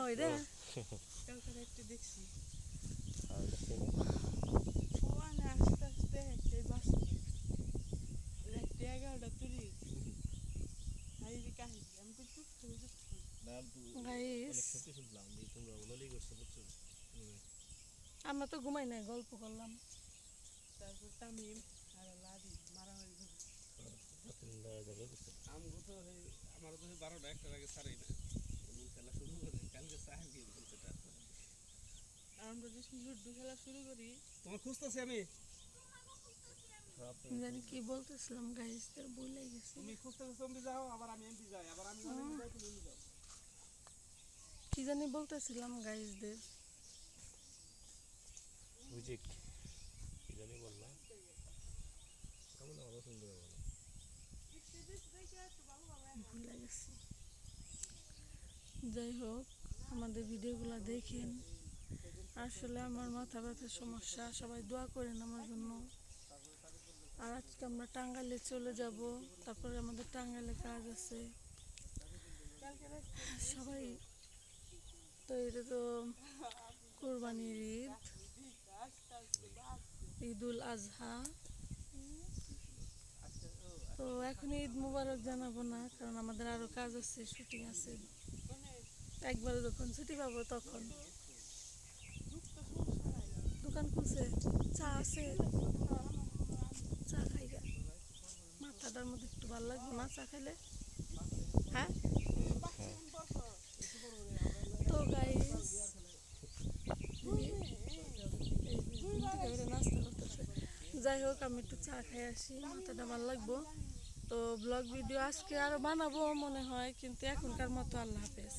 ওই রে কালকে একটু দেখছি আর দেখছি ওয়ানে আস্তে আস্তে একটাই বাস রাত্রে 11টা তুলি হাইরে কাহিনী আমি তো চুপ করে যাচ্ছি নাম তো গাইস অনেক সত্যি শুনলাম যে তোমরা ওনালি করছো বুঝছো আমরা তো ঘুমাই নাই, গল্প করলাম। তারপর তামিম আর লাদি মারামারি করে তিনটা যাবে বুঝছো আমগো তো আমার তো 12টা 1টার আগে ছাড়াই না এমন খেলা শুরু করে কালকে চাহান দিয়ে বলছে এটা আর আমরা যে লুডু খেলা শুরু করি তোমার খুঁজতেছি আমি জানি কি বলতেছিলাম গাইসদের ভুলে গেছি। তুমি খুঁজতেছো তুমি যাও আবার আমি এমপি যাই আবার আমি এমপি যাই তুমি যাও কি জানি বলতেছিলাম গাইসদের। বুঝি কি জানি বললাম কেমন আরো সুন্দর বলো ভুলে গেছি। যাই হোক, আমাদের ভিডিওগুলো দেখেন। আসলে আমার মাথা ব্যথার সমস্যা, সবাই দোয়া করেন আমার জন্য। আর আজকে আমরা টাঙ্গাইলে চলে যাব, তারপরে আমাদের টাঙ্গাইলে কাজ আছে। সবাই তো এটা তো কোরবানির ঈদ, ঈদুল আজহা। তো এখন ঈদ মুবারক জানাবো না, কারণ আমাদের আরো কাজ আছে, শুটিং আছে। একবারে যখন ছুটি পাবো তখন। দোকান খুলছে, চা আছে, চা খাইগা। মাথাটার মধ্যে একটু ভালো লাগবে না চা খাইলে? হ্যাঁ। তো গাইস নাস্তা করতেছে। যাই হোক, আমি একটু চা খাই আসি, মাথাটা ভালো লাগবো। তো ব্লগ ভিডিও আজকে আরো বানাবো মনে হয়, কিন্তু এখনকার মতো আল্লাহ হাফেজ।